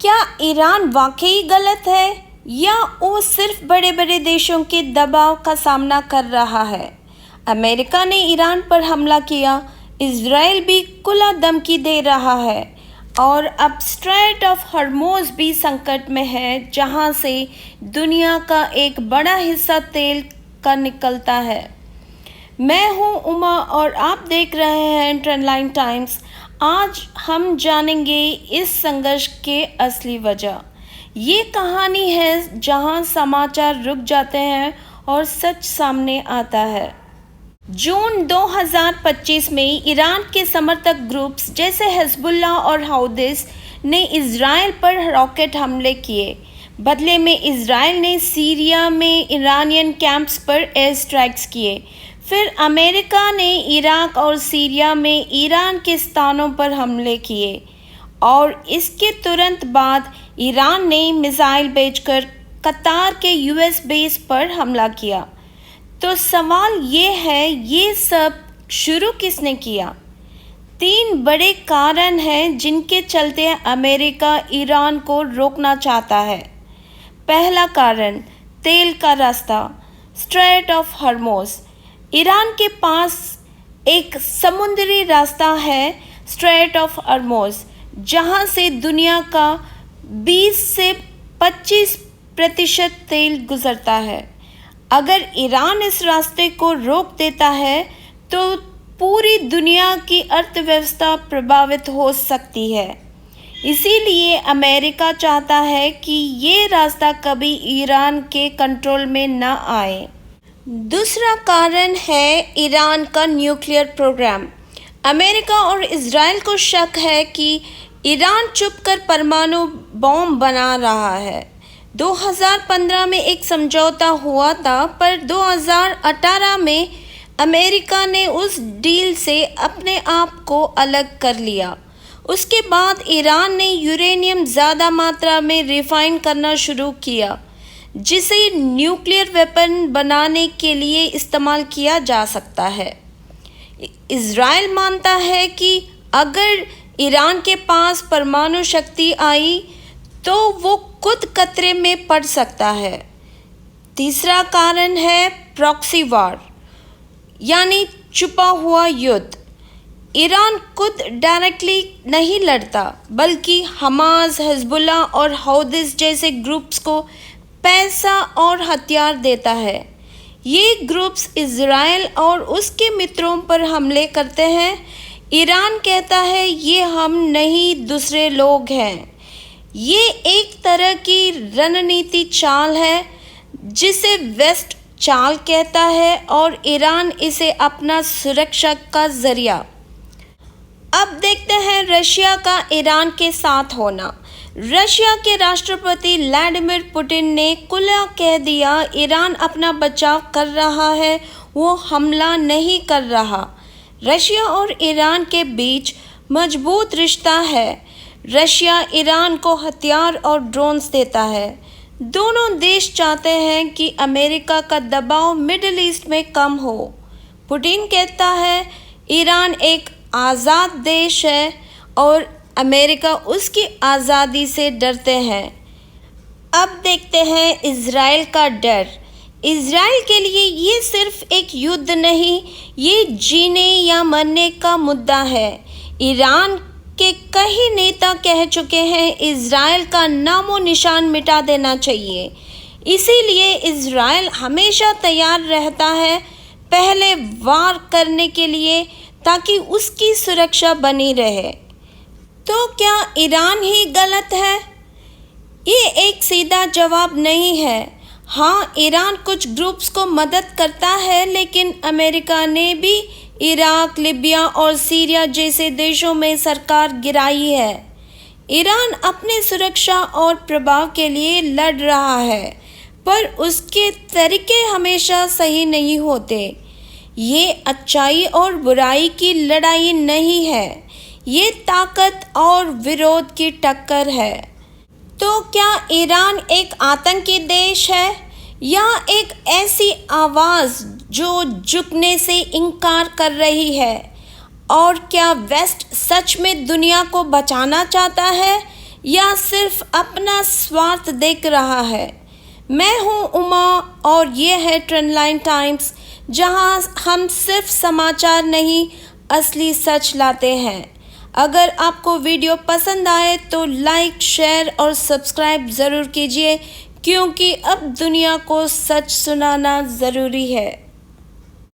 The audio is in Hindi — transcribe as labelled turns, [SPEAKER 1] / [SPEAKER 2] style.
[SPEAKER 1] क्या ईरान वाकई गलत है या वो सिर्फ बड़े बड़े देशों के दबाव का सामना कर रहा है? अमेरिका ने ईरान पर हमला किया, इजराइल भी खुला धमकी दे रहा है और अब स्ट्रेट ऑफ हॉर्मुज़ भी संकट में है, जहां से दुनिया का एक बड़ा हिस्सा तेल का निकलता है। मैं हूं उमा और आप देख रहे हैं ट्रेंडलाइन टाइम्स। आज हम जानेंगे इस संघर्ष के असली वजह। ये कहानी है जहां समाचार रुक जाते हैं और सच सामने आता है। जून 2025 में ईरान के समर्थक ग्रुप्स जैसे हिजबुल्लाह और हौथिस ने इजराइल पर रॉकेट हमले किए। बदले में इजराइल ने सीरिया में ईरानियन कैंप्स पर एयर स्ट्राइक्स किए। फिर अमेरिका ने इराक और सीरिया में ईरान के स्थानों पर हमले किए और इसके तुरंत बाद ईरान ने मिसाइल भेजकर कतार के यूएस बेस पर हमला किया। तो सवाल ये है, ये सब शुरू किसने किया? 3 बड़े कारण हैं जिनके चलते अमेरिका ईरान को रोकना चाहता है। पहला कारण, तेल का रास्ता, स्ट्रेट ऑफ हॉर्मुज़। ईरान के पास एक समुद्री रास्ता है, स्ट्रेट ऑफ हॉर्मुज़, जहां से दुनिया का 20 से 25% तेल गुजरता है। अगर ईरान इस रास्ते को रोक देता है तो पूरी दुनिया की अर्थव्यवस्था प्रभावित हो सकती है। इसीलिए अमेरिका चाहता है कि ये रास्ता कभी ईरान के कंट्रोल में न आए। दूसरा कारण है ईरान का न्यूक्लियर प्रोग्राम। अमेरिका और इजराइल को शक है कि ईरान छुपकर परमाणु बम बना रहा है। 2015 में एक समझौता हुआ था, पर 2018 में अमेरिका ने उस डील से अपने आप को अलग कर लिया। उसके बाद ईरान ने यूरेनियम ज़्यादा मात्रा में रिफाइन करना शुरू किया, जिसे न्यूक्लियर वेपन बनाने के लिए इस्तेमाल किया जा सकता है। इजराइल मानता है कि अगर ईरान के पास परमाणु शक्ति आई तो वो खुद खतरे में पड़ सकता है। तीसरा कारण है प्रॉक्सी वॉर, यानी छुपा हुआ युद्ध। ईरान खुद डायरेक्टली नहीं लड़ता, बल्कि हमास, हिजबुल्लाह और हौथिस जैसे ग्रुप्स को पैसा और हथियार देता है। ये ग्रुप्स इजराइल और उसके मित्रों पर हमले करते हैं। ईरान कहता है ये हम नहीं, दूसरे लोग हैं। ये एक तरह की रणनीति चाल है जिसे वेस्ट चाल कहता है और ईरान इसे अपना सुरक्षा का जरिया। अब देखते हैं रशिया का ईरान के साथ होना। रशिया के राष्ट्रपति व्लादिमीर पुतिन ने खुला कह दिया, ईरान अपना बचाव कर रहा है, वो हमला नहीं कर रहा। रशिया और ईरान के बीच मजबूत रिश्ता है। रशिया ईरान को हथियार और ड्रोन्स देता है। दोनों देश चाहते हैं कि अमेरिका का दबाव मिडिल ईस्ट में कम हो। पुतिन कहता है ईरान एक आज़ाद देश है और अमेरिका उसकी आज़ादी से डरते हैं। अब देखते हैं इजराइल का डर। इजराइल के लिए ये सिर्फ एक युद्ध नहीं, ये जीने या मरने का मुद्दा है। ईरान के कई नेता कह चुके हैं इजराइल का नामो निशान मिटा देना चाहिए। इसीलिए इजराइल हमेशा तैयार रहता है पहले वार करने के लिए, ताकि उसकी सुरक्षा बनी रहे। तो क्या ईरान ही गलत है? ये एक सीधा जवाब नहीं है। हाँ, ईरान कुछ ग्रुप्स को मदद करता है, लेकिन अमेरिका ने भी इराक, लिबिया और सीरिया जैसे देशों में सरकार गिराई है। ईरान अपने सुरक्षा और प्रभाव के लिए लड़ रहा है, पर उसके तरीके हमेशा सही नहीं होते। ये अच्छाई और बुराई की लड़ाई नहीं है, ये ताकत और विरोध की टक्कर है। तो क्या ईरान एक आतंकी देश है या एक ऐसी आवाज़ जो झुकने से इनकार कर रही है? और क्या वेस्ट सच में दुनिया को बचाना चाहता है या सिर्फ अपना स्वार्थ देख रहा है। मैं हूं उमा और ये है ट्रेंडलाइन टाइम्स, जहां हम सिर्फ समाचार नहीं, असली सच लाते हैं। अगर आपको वीडियो पसंद आए तो लाइक, शेयर और सब्सक्राइब ज़रूर कीजिए, क्योंकि अब दुनिया को सच सुनाना ज़रूरी है।